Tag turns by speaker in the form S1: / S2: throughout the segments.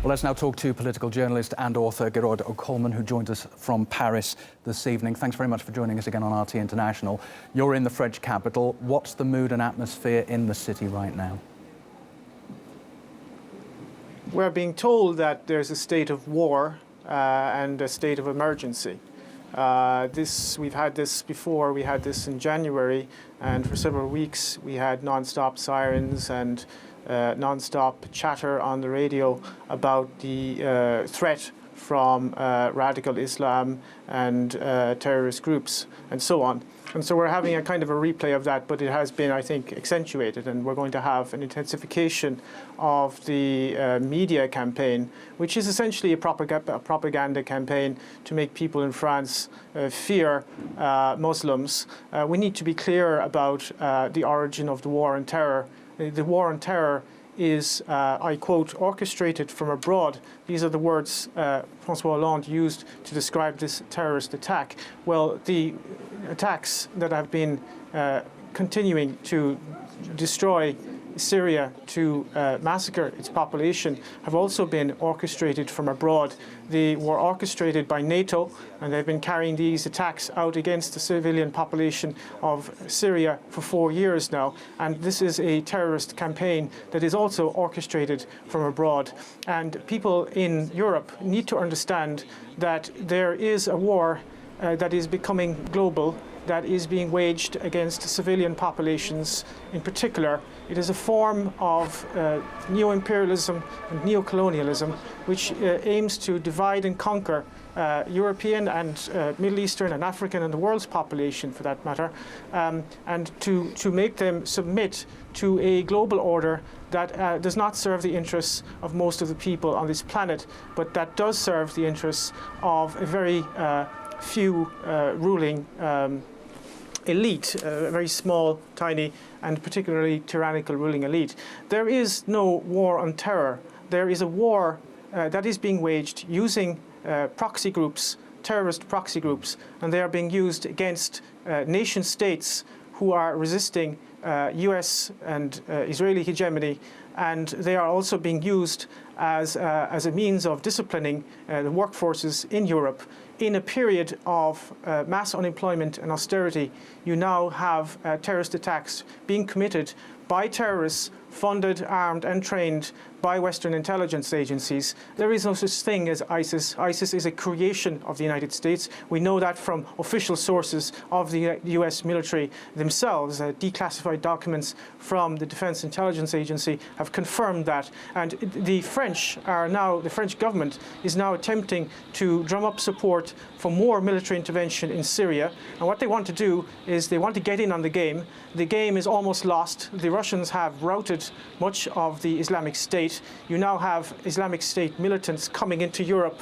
S1: Well, let's now talk to political journalist and author Gerard O'Coleman, who joins us from Paris this evening. Thanks very much for joining us again on RT International. You're in the French capital. What's the mood and atmosphere in the city right now?
S2: We're being told that there's a state of war and a state of emergency. We've had this before. We had this in January, and for several weeks we had non-stop sirens and non-stop chatter on the radio about the threat from radical Islam and terrorist groups and so on. And so we're having a kind of a replay of that, but it has been, I think, accentuated, and we're going to have an intensification of the media campaign, which is essentially a propaganda campaign to make people in France fear Muslims. We need to be clear about the origin of the war on terror. The war on terror is, I quote, orchestrated from abroad. These are the words François Hollande used to describe this terrorist attack. Well, the attacks that have been continuing to destroy Syria, to massacre its population, have also been orchestrated from abroad. They were orchestrated by NATO, and they've been carrying these attacks out against the civilian population of Syria for 4 years now. And this is a terrorist campaign that is also orchestrated from abroad. And people in Europe need to understand that there is a war that is becoming global, that is being waged against civilian populations in particular. It is a form of neo-imperialism and neo-colonialism which aims to divide and conquer European and Middle Eastern and African and the world's population, for that matter, and to make them submit to a global order that does not serve the interests of most of the people on this planet, but that does serve the interests of a very few ruling elite, a very small, tiny, and particularly tyrannical ruling elite. There is no war on terror. There is a war that is being waged using proxy groups, terrorist proxy groups, and they are being used against nation states who are resisting US and Israeli hegemony, and they are also being used as a means of disciplining the workforces in Europe. In a period of mass unemployment and austerity, you now have terrorist attacks being committed by terrorists funded, armed and trained by Western intelligence agencies. There is no such thing as ISIS. ISIS is a creation of the United States. We know that from official sources of the US military themselves. Declassified documents from the Defense Intelligence Agency have confirmed that. And the French government is now attempting to drum up support for more military intervention in Syria. And what they want to do is they want to get in on the game. The game is almost lost. The Russians have routed much of the Islamic State. You now have Islamic State militants coming into Europe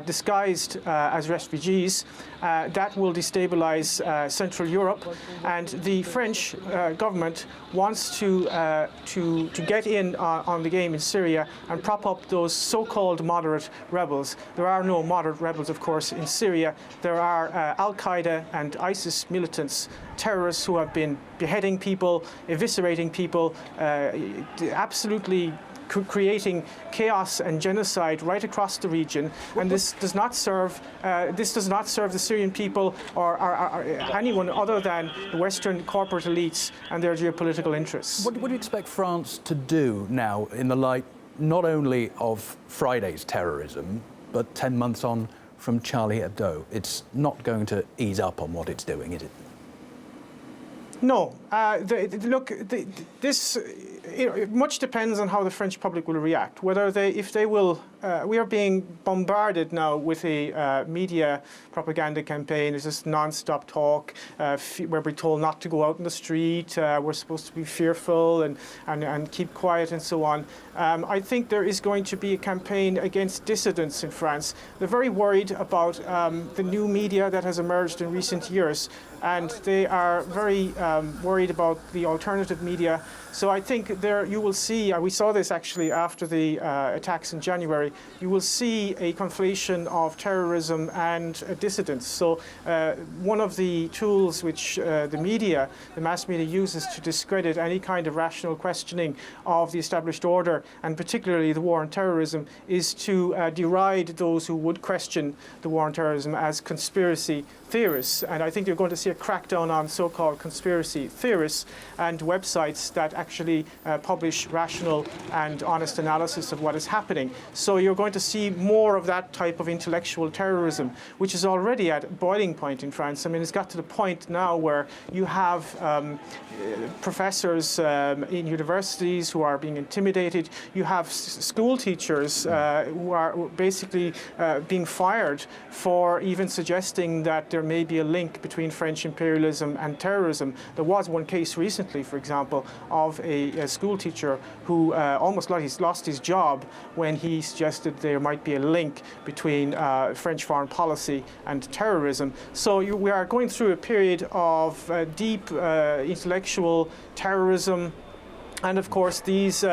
S2: disguised as refugees. That will destabilize Central Europe, and the French government wants to get in on the game in Syria and prop up those so-called moderate rebels. There are no moderate rebels, of course, in Syria. There are Al-Qaeda and ISIS militants, terrorists who have been beheading people, eviscerating people, absolutely creating chaos and genocide right across the region, and this does not serve the Syrian people or anyone other than the Western corporate elites and their geopolitical interests.
S1: What do you expect France to do now in the light not only of Friday's terrorism, but 10 months on from Charlie Hebdo? It's not going to ease up on what it's doing, is it?
S2: No. Much depends on how the French public will react. If they will, we are being bombarded now with a media propaganda campaign. There's this non-stop talk where we're told not to go out in the street. We're supposed to be fearful and keep quiet and so on. I think there is going to be a campaign against dissidents in France. They're very worried about the new media that has emerged in recent years, and they are very worried about the alternative media. So I think there you will see, we saw this actually after the attacks in January, you will see a conflation of terrorism and dissidence. So one of the tools which the mass media uses to discredit any kind of rational questioning of the established order, and particularly the war on terrorism, is to deride those who would question the war on terrorism as conspiracy theorists. And I think you're going to see a crackdown on so-called conspiracy theorists and websites that actually publish rational and honest analysis of what is happening. So you're going to see more of that type of intellectual terrorism, which is already at boiling point in France. I mean, it's got to the point now where you have professors in universities who are being intimidated. You have school teachers who are basically being fired for even suggesting that there may be a link between French imperialism and terrorism. There was one case recently, for example, of a school teacher who almost lost his job when he suggested there might be a link between French foreign policy and terrorism. So we are going through a period of deep intellectual terrorism. And of course, these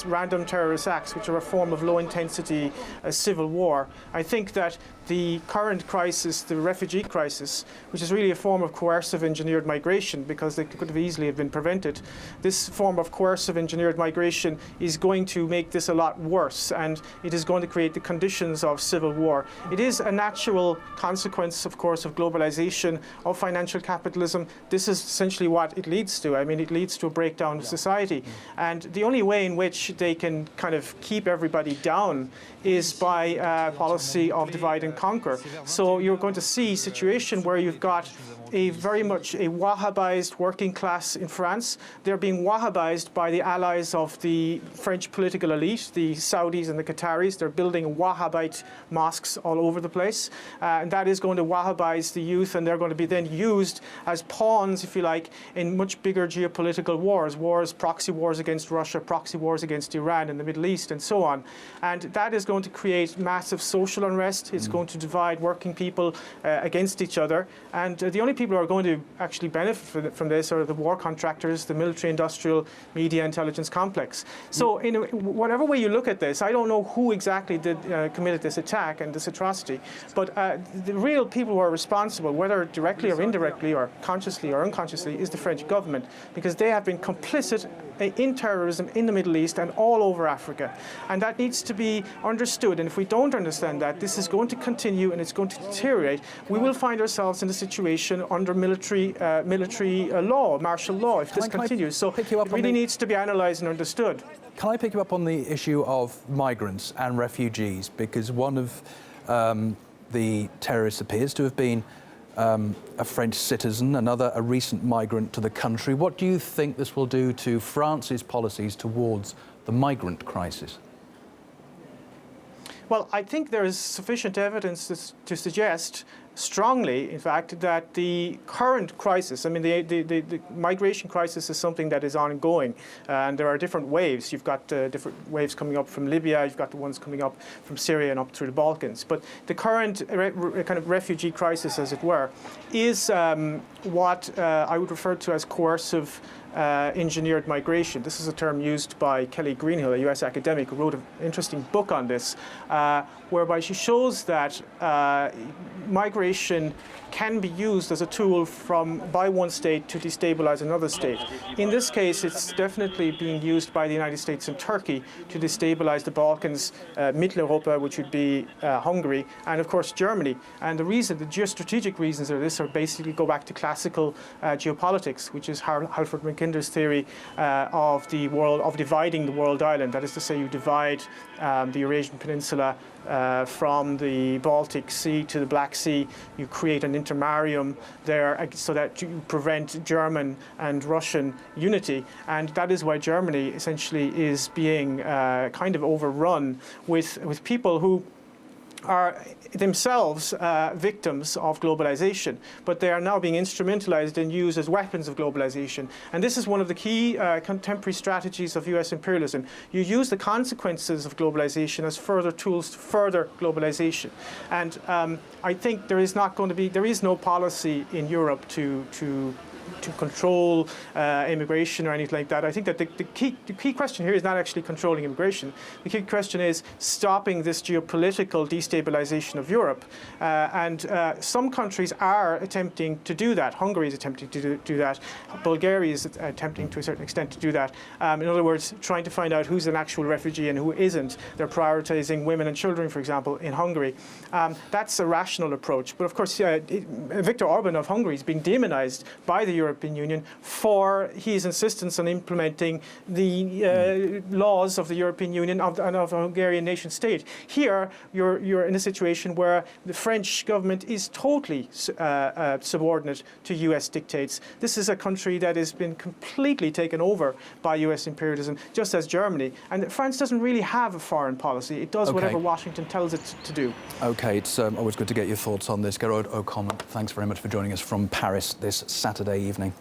S2: random terrorist acts, which are a form of low-intensity civil war. I think that the current crisis, the refugee crisis, which is really a form of coercive engineered migration, because they could have easily been prevented, this form of coercive engineered migration is going to make this a lot worse, and it is going to create the conditions of civil war. It is a natural consequence, of course, of globalization, of financial capitalism. This is essentially what it leads to. I mean, it leads to a breakdown of society. And the only way in which they can kind of keep everybody down is by a policy of divide and conquer. So you're going to see a situation where you've got very much a Wahhabized working class in France. They're being Wahhabized by the allies of the French political elite, the Saudis and the Qataris. They're building Wahhabite mosques all over the place. And that is going to Wahhabize the youth, and they're going to be then used as pawns, if you like, in much bigger geopolitical wars, proxy wars against Russia, proxy wars against Iran in the Middle East, and so on. And that is going to create massive social unrest. It's going to divide working people against each other. And the only people who are going to actually benefit from this are the war contractors, the military, industrial, media, intelligence complex. So in whatever way you look at this, I don't know who exactly committed this attack and this atrocity, but the real people who are responsible, whether directly or indirectly or consciously or unconsciously, is the French government, because they have been complicit in terrorism in the Middle East and all over Africa. And that needs to be understood. And if we don't understand that, this is going to continue and it's going to deteriorate. We will find ourselves in a situation under military law, martial law, if this continues. So it really needs to be analysed and understood.
S1: Can I pick you up on the issue of migrants and refugees? Because one of the terrorists appears to have been a French citizen, another a recent migrant to the country. What do you think this will do to France's policies towards the migrant crisis?
S2: Well, I think there is sufficient evidence to suggest strongly, in fact, that the current crisis, I mean, the migration crisis is something that is ongoing, and there are different waves. You've got different waves coming up from Libya, you've got the ones coming up from Syria and up through the Balkans. But the current kind of refugee crisis, as it were, is what I would refer to as coercive engineered migration. This is a term used by Kelly Greenhill, a US academic, who wrote an interesting book on this, whereby she shows that migration can be used as a tool by one state to destabilize another state. In this case, it's definitely being used by the United States and Turkey to destabilize the Balkans, Mitteleuropa, which would be Hungary, and of course Germany. And the geostrategic reasons of this are basically go back to classical geopolitics, which is Halford Mackinder's theory of dividing the world island. That is to say, you divide the Eurasian Peninsula from the Baltic Sea to the Black Sea. You create an intermarium there so that you prevent German and Russian unity. And that is why Germany essentially is being kind of overrun with people who are themselves victims of globalization, but they are now being instrumentalized and used as weapons of globalization. And this is one of the key contemporary strategies of US imperialism. You use the consequences of globalization as further tools to further globalization. And I think there is no policy in Europe to to control immigration or anything like that. I think that the key question here is not actually controlling immigration. The key question is stopping this geopolitical destabilization of Europe. And some countries are attempting to do that. Hungary is attempting to do that. Bulgaria is attempting to a certain extent to do that. In other words, trying to find out who's an actual refugee and who isn't. They're prioritizing women and children, for example, in Hungary. That's a rational approach. But of course, Viktor Orban of Hungary is being demonized by the European Union for his insistence on implementing the laws of the European Union and of the Hungarian nation state. Here, you're in a situation where the French government is totally subordinate to US dictates. This is a country that has been completely taken over by US imperialism, just as Germany. And France doesn't really have a foreign policy. It does whatever Washington tells it to do.
S1: OK, it's always good to get your thoughts on this. Gearóid Ó Colmain, thanks very much for joining us from Paris this Saturday evening.